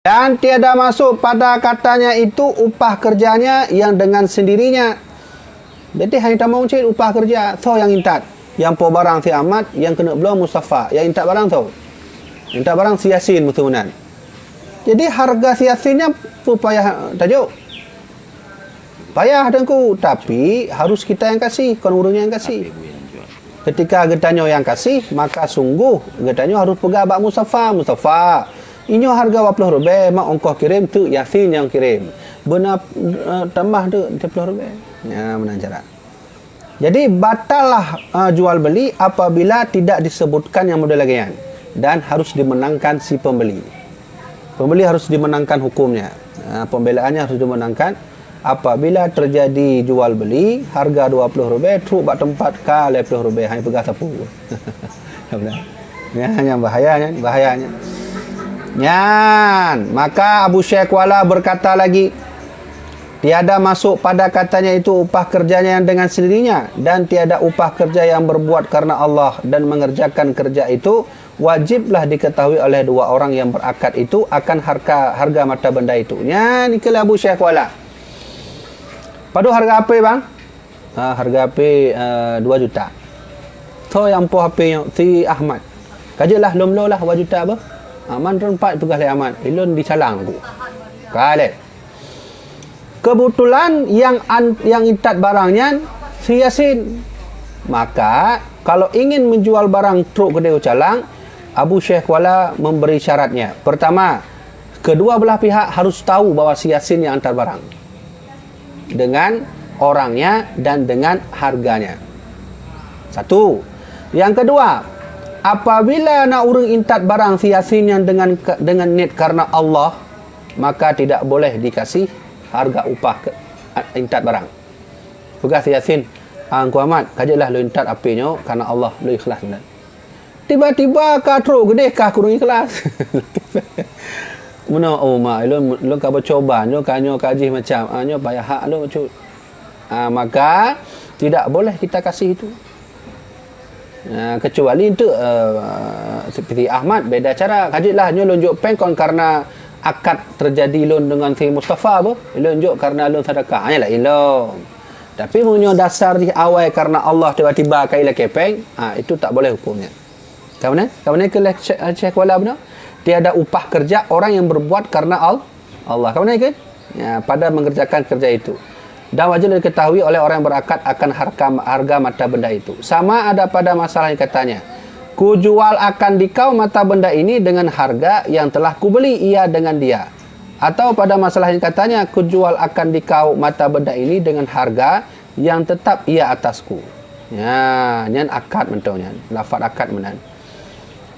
Dan tiada masuk pada katanya itu upah kerjanya yang dengan sendirinya. Jadi hanya tak mau cari upah kerja. So yang intat. Yang po barang si Ahmad, yang kena belum Mustafa. Yang intat barang tu. Intat barang si Yasin mutunan. Jadi harga si Yasinnya payah tajuk. Payah dengku. Tapi harus kita yang kasih. Bukan urungnya yang kasih. Ketika getanyo yang kasih, maka sungguh getanyo harus pegang bak Mustafa. Mustafa, inyo harga 20 rupiah, mak ongkos kirim tu Yasin yang kirim. Benar tambah tu 30 rupiah. Ya, mana cara. Jadi batallah jual beli apabila tidak disebutkan yang model lagian dan harus dimenangkan si pembeli. Pembeli harus dimenangkan hukumnya. Pembelaannya harus dimenangkan. Apabila terjadi jual beli harga 20 rupiah truk bak tempat ka 20 rupiah hanya pegang sapu. Ya, hanya bahayanya. Nyan, maka Abu Syekh Wala berkata lagi, tiada masuk pada katanya itu upah kerjanya yang dengan sendirinya dan tiada upah kerja yang berbuat karena Allah dan mengerjakan kerja itu wajiblah diketahui oleh dua orang yang berakad itu akan harga mata benda itu. Nyan, itulah Abu Syekh Wala. Padu harga HP bang? Harga HP 2 juta. So yang po HP yang si Ahmad. Kajalah lom-lom lah 2 juta apa? Aman rempat pegah le Ahmad. Ilun dicalang aku. Kale. Kebetulan yang intat barangnya si Yasin. Maka kalau ingin menjual barang truk gede calang, Abu Syekh Wala memberi syaratnya. Pertama, kedua belah pihak harus tahu bahawa si Yasin yang antar barang. Dengan orangnya dan dengan harganya. Satu. Yang kedua, apabila nak urang intat barang si Yasin yang dengan net karena Allah, maka tidak boleh dikasih harga upah intat barang. Pegas si Yasin, Angku Ahmad, kajalah lu intat apinya karena Allah, lu ikhlas benar. Tiba-tiba katro gede kah kurang ikhlas. Mana mak lu ka bercoba lu kanyo kaji macam nyo payah hak lu cut. Maka tidak boleh kita kasih itu. Kecuali itu seperti Ahmad beda cara. Kajilah nyo lunjuk pengkon karena akad terjadi lun dengan si Mustafa apa? Lunjuk karena lun sedekah. Yalah ilom. Tapi munyo dasar di awal karena Allah tiba-tiba kaila kepeng, itu tak boleh hukumnya. Kawan ke Syekh Wala benar? Tiada upah kerja orang yang berbuat karena Allah. Kamu naik kan? Ya, pada mengerjakan kerja itu. Dan wajib diketahui oleh orang yang berakad akan harga mata benda itu. Sama ada pada masalah yang katanya, ku jual akan dikau mata benda ini dengan harga yang telah ku beli ia dengan dia. Atau pada masalah yang katanya, ku jual akan dikau mata benda ini dengan harga yang tetap ia atasku. Ya, nyan akad mentaunya. Lafaz akad menan.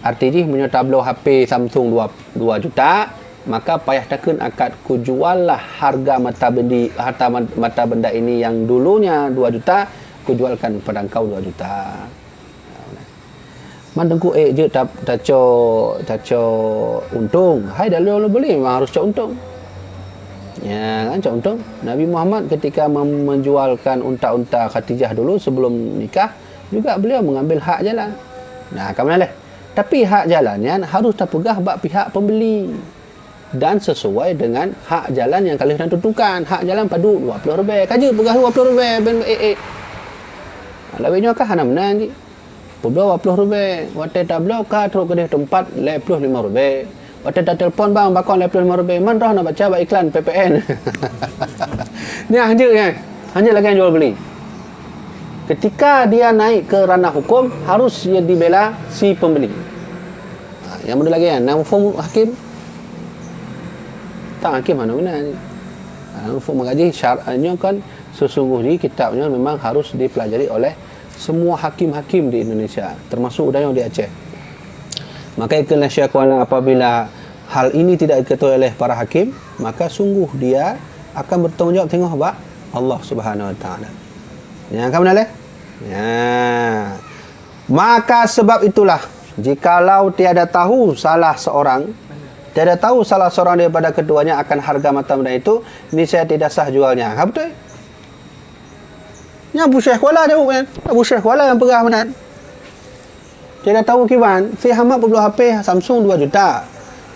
Artinya punya tablo HP Samsung 2 juta, maka payah takun akad ku juallah harga mata benda ini yang dulunya 2 juta, ku jualkan pada engkau 2 juta. Mandengku je taco untung. Hai dah lu beli memang harus cak untung. Ya kan cak untung. Nabi Muhammad ketika menjualkan unta-unta Khadijah dulu sebelum nikah, juga beliau mengambil hak jalan. Nah, kamu lah. Tapi hak jalannya harus terpegah bak pihak pembeli dan sesuai dengan hak jalan yang kalian tentukan. Hak jalan padu 20 rupiah. Kaji pegah 20 rupiah ben Lawinyo kah hana menan ji. Peblo 20 rupiah. Wate tablo kah truk kedeh tempat 25 rupiah. Wate tak telefon bang bakon 25 rupiah. Man roh nak baca iklan PPN. Ni hanja kan. Hanja lagi yang jual beli. Ketika dia naik ke ranah hukum, harus dia dibela si pembeli. Yang mana lagi kan? Nama form hakim? Tak hakim mana-mana ni. Form mengaji syar'anya kan sesungguhnya kitabnya memang harus dipelajari oleh semua hakim-hakim di Indonesia, termasuk yang di Aceh. Maka itulah Syekh Wala, apabila hal ini tidak diketahui oleh para hakim, maka sungguh dia akan bertanggungjawab tengok apa? Allah Subhanahu Wa Taala. Ya, kamu nak? Ya. Maka sebab itulah, jikalau tiada tahu salah seorang daripada keduanya akan harga mata benda itu, ini saya tidak sah jualnya. Ha, betul? Yang Abu Syekh Wala jawab kan? Abu Syekh Wala yang pegah benar. Tiada tahu kiwan, si Hamad perlu HP Samsung 2 juta.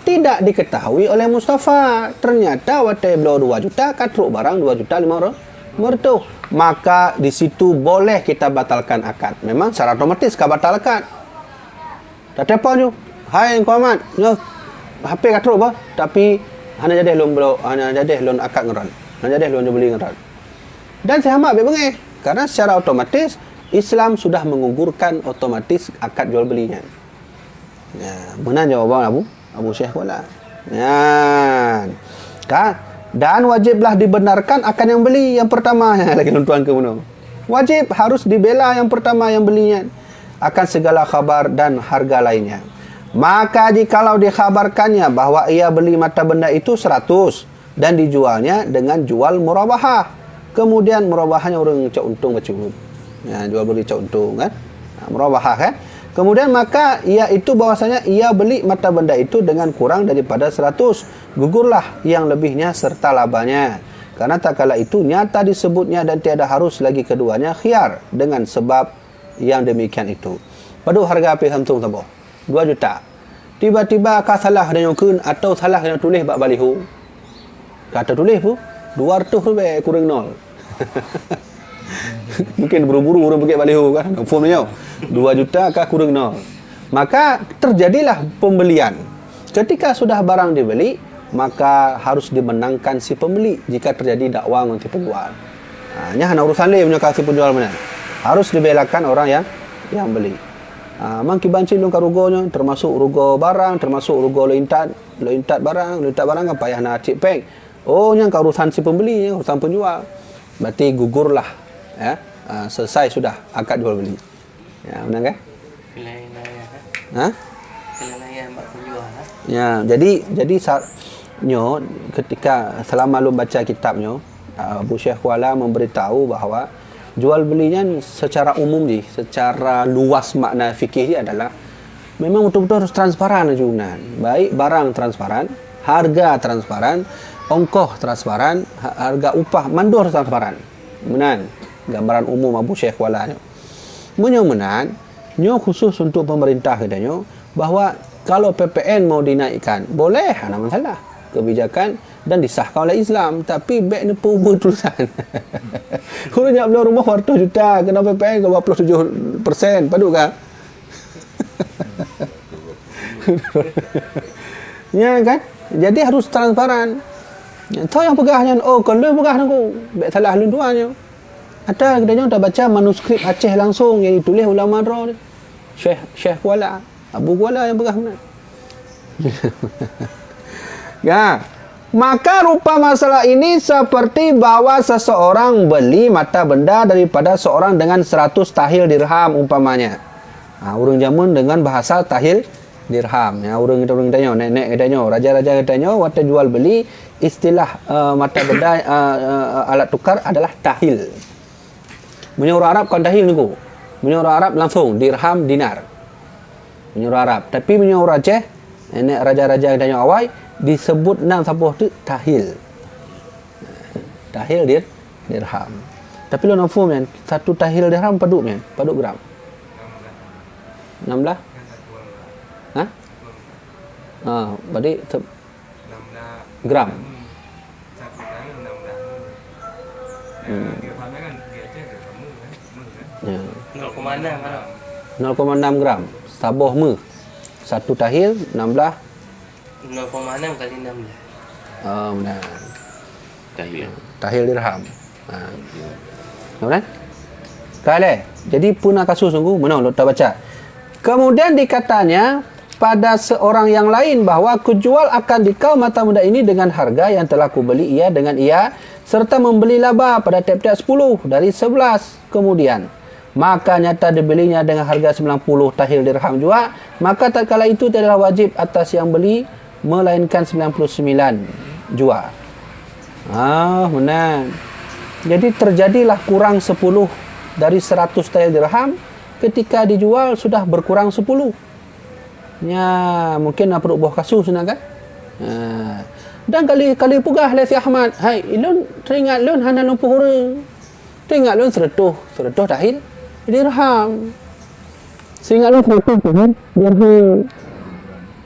tidak diketahui oleh Mustafa. Ternyata waktu beliau 2 juta, katruk barang 2 juta 500. Maka di situ boleh kita batalkan akad. Memang secara otomatis kau batal akad. Tak apa nyo. Hai Engkau Ahmad, nyo HP katruk apa? Tapi hanya jadi loan akad ngeran. Hanya jadi loan beli ngeran. Dan saya amat bengeh karena secara otomatis Islam sudah menggugurkan otomatis akad jual belinya. Ya, benar jawaban Abu Syekh pula. Ya. Kan? Dan wajiblah dibenarkan akan yang beli yang pertama. Lagi tuan ke mana? Wajib harus dibela yang pertama yang belinya akan segala khabar dan harga lainnya. Maka jikalau dikhabarkannya bahwa ia beli mata benda itu 100 dan dijualnya dengan jual murabahah. Kemudian murabahahnya orang cak untung macam ya, jual beli cak untung kan? Murabahah kan? Kemudian maka ia itu bahwasanya ia beli mata benda itu dengan kurang daripada 100. Gugurlah yang lebihnya serta labanya. Karena tak kala itu nyata disebutnya dan tiada harus lagi keduanya khiyar dengan sebab yang demikian itu. Padu harga api hantung tabo 2 juta. Tiba-tiba kau salah dengan kun atau salah dengan tulis bak baliho. Kata tulis pun 200 lebih kurang nol. Mungkin buru-buru orang pergi baliho kan. Formnya 2 juta kah kurang nol. Maka terjadilah pembelian. Ketika sudah barang dibeli, maka harus dimenangkan si pembeli jika terjadi dakwa dengan si penjual. Hanya urusan dia punya si penjual mana. Harus dibelakan orang yang beli. Mang kibanci lung karugonya termasuk rugo barang, termasuk rugo lointat barang kan payah nak cik peng. Oh yang urusan si pembeli, urusan penjual. Berarti gugurlah ya. Selesai sudah akad jual beli. Ya, benar kan? Ha? Ya, jadi nyo ketika selama lu baca kitabnya Abu Syekh Kuala memberitahu bahawa jual belinya secara umum secara luas makna fikih dia adalah memang betul-betul harus transparan juga. Baik barang transparan, harga transparan, ongkoh transparan, harga upah mandur transparan. Menan gambaran umum Abu Syekh Kuala nyo. Menan nyo khusus untuk pemerintah katanya bahawa kalau PPN mau dinaikkan boleh, ada masalah. Kebijakan dan disahkan oleh Islam, tapi baik ni pun tulisan. Kalau nak beli rumah 100 juta kena PPN ke 27%, padu kah? Ya kan? Jadi harus transparan. Tahu yang pegahnya, oh kalau pegah aku, baik salah lun tuannya. Ada kedanya dah baca manuskrip Aceh langsung yang ditulis ulama Ra ni. Syekh Kuala, Abu Kuala yang pegah benar. Ya, maka rupa masalah ini seperti bahawa seseorang beli mata benda daripada seorang dengan 100 tahil dirham umpamanya. Orang jamun dengan bahasa tahil dirham. Ya, orang tanya, nenek katanya, raja-raja katanya, waktu jual beli istilah mata benda alat tukar adalah tahil. Punya orang Arab kan tahil ni ko. Punya orang Arab langsung dirham dinar. Punya orang Arab, tapi punya orang Aceh, nenek raja-raja katanya awai disebut nam sabuh tu tahil. Tahil dirham. Tapi lo nak faham kan, satu tahil dirham paduk kan? Paduk gram. 16? Ha? Berarti gram. Ya. 0,6 gram. Sabuh mu. Satu tahil 16 0,6 kali 16. Oh, benar. Tahil dirham. Benar? Kale. Jadi punah kasus sungguh mana doktor baca. Kemudian dikatanya pada seorang yang lain bahawa kujual akan dikau mata benda ini dengan harga yang telah kubeli ia dengan ia serta membeli laba pada tiap-tiap 10 dari 11 kemudian. Maka nyata dibelinya dengan harga 90 tahil dirham juga, maka tak kala itu tidaklah wajib atas yang beli melainkan 99 jua. Benar. Jadi terjadilah kurang 10 dari 100 tahil dirham, ketika dijual sudah berkurang 10. Ya, mungkin nak perlu buah kasus nak kan? Dan kali pugah lah si Ahmad. Hai, ilun teringat lun hana lumpuh orang. Teringat lun 100 tahil dirham. Seingat lun 100 tahil dirham.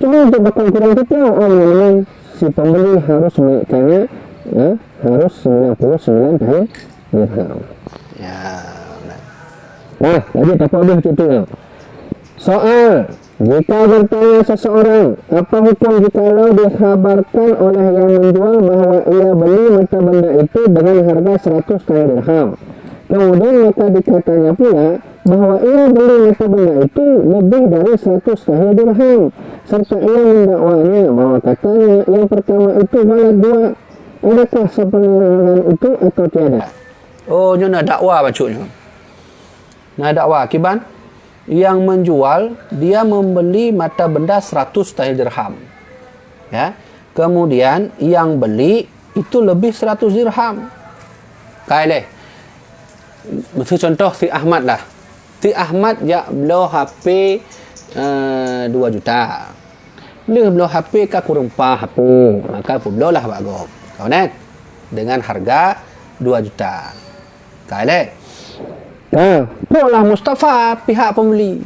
Cuma untuk bakal kurang kita, memang si pembeli harus menaikkannya, harus 99 dirham. Ya, benar. Nah, jadi tak ada itu. Soal, jika bertanya seseorang, apa hukum jikalau dikhabarkan oleh yang menjual bahwa ia beli mata benda itu dengan harga 100 dirham. Kemudian maka dikatanya pula bahwa ia beli mata benda itu lebih dari 100 dirham. Serta ia mendakwanya bahwa katanya yang pertama itu malah dua. Adakah sebenarnya itu atau tiada? Oh, nyo nak dakwa bacuknya. Nak dakwa kiban yang menjual dia membeli mata benda 100 dirham. Ya. Kemudian yang beli itu lebih 100 dirham. Kaileh. Mesti contoh si Ahmad lah. Si Ahmad dia beli HP 2 juta. Beli HP ka kurang HP. Maka pun beli lah bagus. Kau net dengan harga 2 juta. Kaileh. Pula Mustafa pihak pembeli.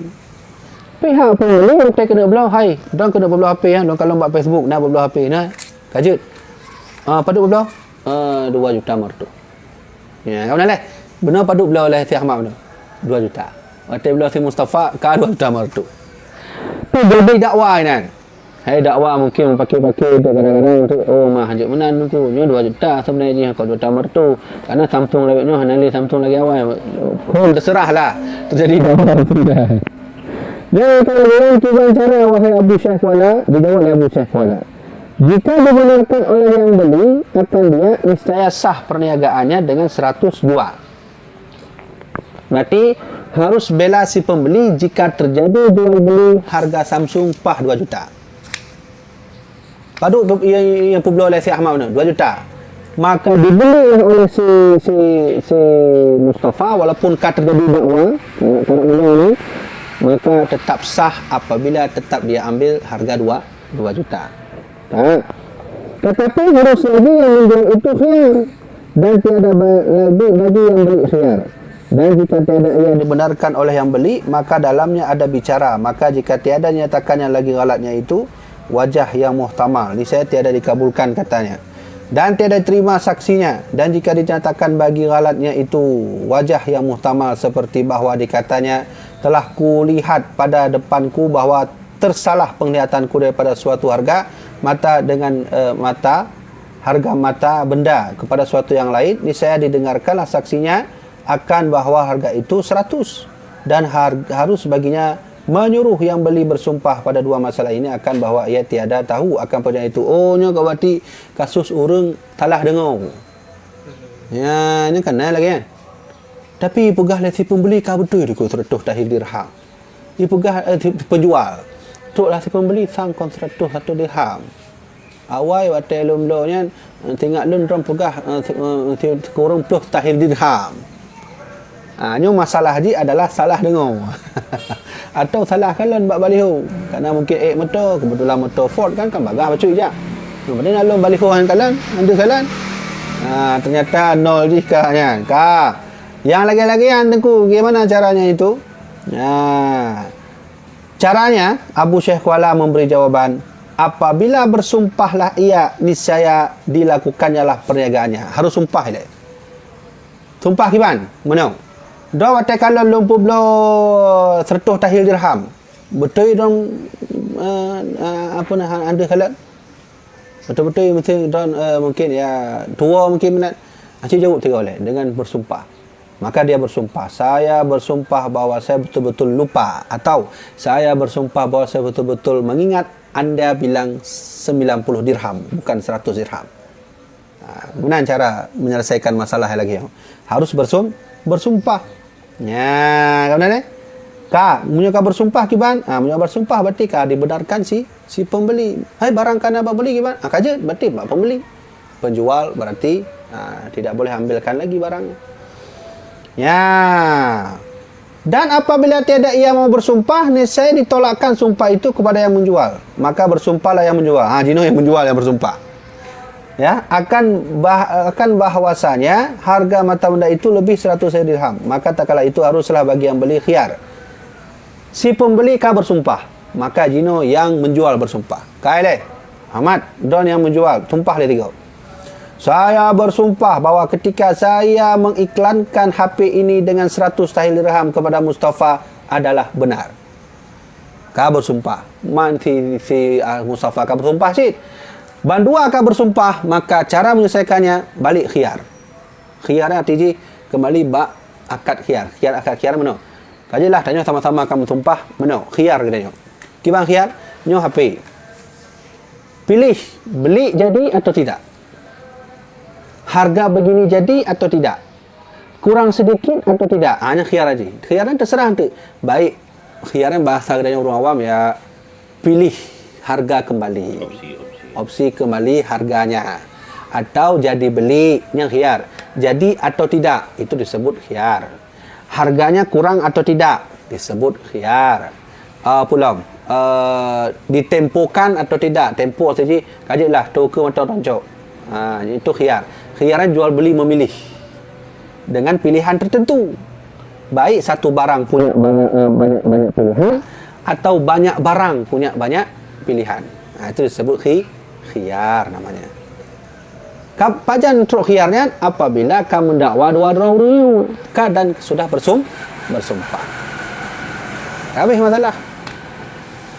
Pihak pembeli kita kena belah hai. Dan kena belah HP ya. Dan kalau buat Facebook nak belah HP nah. Kajut. Padu belah 2 juta mertu. Ya, kau nak benar padu belah oleh si Ahmad benar. 2 juta. Waktu belah si Mustafa ka 2 juta mertu. Tu lebih dakwah kan. Hai dakwah mungkin pakai-pakai kadang-kadang tu mah hajat menan tu nyo 2 juta sebenarnya kalau 2 juta mertu karena Samsung lagi nyo hanali Samsung lagi awal terserahlah terjadi dakwah sudah. Dan kalau orang tiga cara wahai Abu Syahwala dijawab oleh Abu Syahwala. Jika dibenarkan oleh yang beli akan dia niscaya sah perniagaannya dengan 102. Berarti harus bela si pembeli jika terjadi jual beli harga Samsung 2 juta. Padu yang pembeli oleh si Ahmad benar 2 juta. Maka dibeli oleh si Mustafa walaupun kata terjadi dakwah cara ini maka tetap sah apabila tetap dia ambil harga 2 juta. Tetapi harus lagi yang menjual itu khiyar dan tiada lagi bagi yang beli khiyar. Dan jika tiada yang dibenarkan oleh yang beli maka dalamnya ada bicara. Maka jika tiada nyatakannya lagi galatnya itu wajah yang muhtamal ni saya tiada dikabulkan katanya dan tiada terima saksinya dan jika dinyatakan bagi galatnya itu wajah yang muhtamal seperti bahawa dikatanya telah kulihat pada depanku bahawa tersalah penglihatanku daripada suatu harga mata dengan harga mata benda kepada suatu yang lain ni saya didengarkanlah saksinya akan bahawa harga itu 100 dan harus baginya menyuruh yang beli bersumpah pada dua masalah ini akan bahawa ia tiada tahu akan perkara itu. Oh, nya kawati kasus orang salah dengar. Ya, ni kan lagi kan. Tapi pegah lah si pembeli kau betul dia 100 dirham. Dia pegah penjual. Tok lah si pembeli sangkon 100 dirham. Awal waktu lom-lomnya tengok lun orang pegah kurang 20 dirham. Nyo masalah dia adalah salah dengar. Atau salah kalan bak baliho. Karena mungkin motor, kebetulan motor Ford kan bagah bacui je. Kemudian alun baliho han kalan, anda kalan. Ternyata nol jikanya. Yang lagi-lagi yang tengku bagaimana caranya itu? Caranya Abu Syahwala memberi jawaban, apabila bersumpahlah ia niscaya dilakukannya lah perniagaannya. Harus sumpah dia. Sumpah kiban, mana? Dah waktu kalau lumpuh belo 100 dirham. Betul dong apa nak anda kalat? Betul-betul mungkin ya tua mungkin minat. Acik jawab tiga oleh dengan bersumpah. Maka dia bersumpah, saya bersumpah bahawa saya betul-betul lupa atau saya bersumpah bahawa saya betul-betul mengingat anda bilang 90 dirham bukan 100 dirham. Gimana cara menyelesaikan masalah lagi? Harus bersumpah. Ya, kamu ni? Punya bersumpah kiban. Punya bersumpah berarti dibenarkan si pembeli. Hai barang kana beli kiban. Kaje berarti pembeli. Penjual berarti tidak boleh ambilkan lagi barangnya. Ya. Dan apabila tiada ia mau bersumpah, niscaya ditolakkan sumpah itu kepada yang menjual. Maka bersumpahlah yang menjual. Jino yang menjual yang bersumpah. Ya, akan bahwasanya harga mata benda itu lebih 100 dirham. Maka tak kala itu haruslah bagi yang beli khiyar. Si pembeli bersumpah. maka jino yang menjual bersumpah. Kaileh Ahmad, don yang menjual, tumpah dia tiga. Saya bersumpah bahawa ketika saya mengiklankan HP ini dengan 100 tahil dirham kepada Mustafa adalah benar. Kau bersumpah. Man si Mustafa kau bersumpah sih. Bandua kau bersumpah, maka cara menyelesaikannya balik khiyar. Khiyarnya artinya kembali bak akad khiyar. Khiyar akad khiyar mana? Kajilah tanya sama-sama kamu bersumpah mana? Khiyar katanya. Gimana khiyar? Nyo HP. Pilih beli jadi atau tidak. Harga begini jadi atau tidak. Kurang sedikit atau tidak. Hanya khiyar aja. Khiyarnya terserah nanti. Baik. Khiyarnya bahasa katanya orang awam ya, pilih harga kembali. Opsi kembali harganya. Atau jadi beli yang khiyar. Jadi atau tidak. Itu disebut khiyar. Harganya kurang atau tidak. Disebut khiyar. Pulang. Ditempokan atau tidak. Tempo saja. Kajilah toke atau roncok. Itu khiyar. Khiyarnya jual beli memilih dengan pilihan tertentu. Baik satu barang punya banyak pilihan atau banyak barang punya banyak pilihan. Itu disebut khiyar namanya. Kapan truk khiyarnya? Apabila kamu mendakwa dua-dua dan sudah bersumpah. Habis masalah.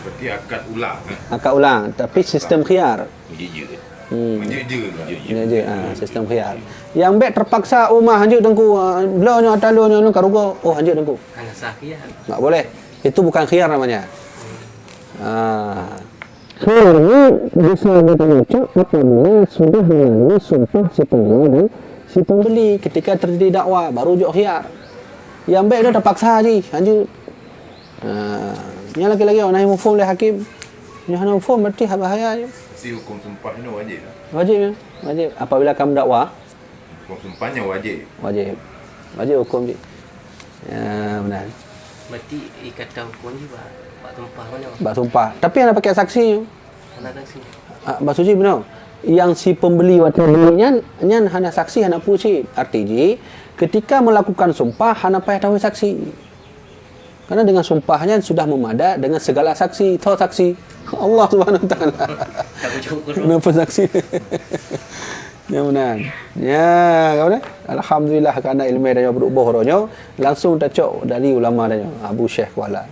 Berarti akad ulang. Akad ulang, tapi sistem khiyar. Menje. Sistem khiyar. Yang baik terpaksa rumah hanjuk dengku. Belonyo atalonyo nu karugo. Oh hanjuk dengku. Hanya sah khiyar. Tak boleh. Itu bukan khiyar namanya. Khiyar ini bisa dibaca apabila sudah melalui sumpah si penjual dan Si pembeli ketika terjadi dakwa baru juk khiyar. Yang baik dia terpaksa haji hanjuk. Nya lagi-lagi orang yang mufum oleh hakim. Nya hana mufum berarti bahaya je. Si hukum sumpah ni wajib. Wajib ya. Wajib apabila kamu dakwa. Hukum sumpahnya wajib. Wajib hukum je. Ya benar. Berarti ikatan hukum juga Pak tumpah mana? Bak sumpah. Tapi yang pakai saksi. Mana saksi? Bak suci benar. Yang si pembeli waktu belinya nyan hana saksi hana pusi. Artinya ketika melakukan sumpah hana payah tahu saksi. Karena dengan sumpahnya sudah memada dengan segala saksi. Tahu saksi Allah Subhanahu Wa Taala. Tak bercukur. Kenapa saksi? Ya benar. Ya, kau dah. Alhamdulillah kerana ilmu dia berubah orangnya langsung tak cok dari ulama dia Abu Syekh Kuala.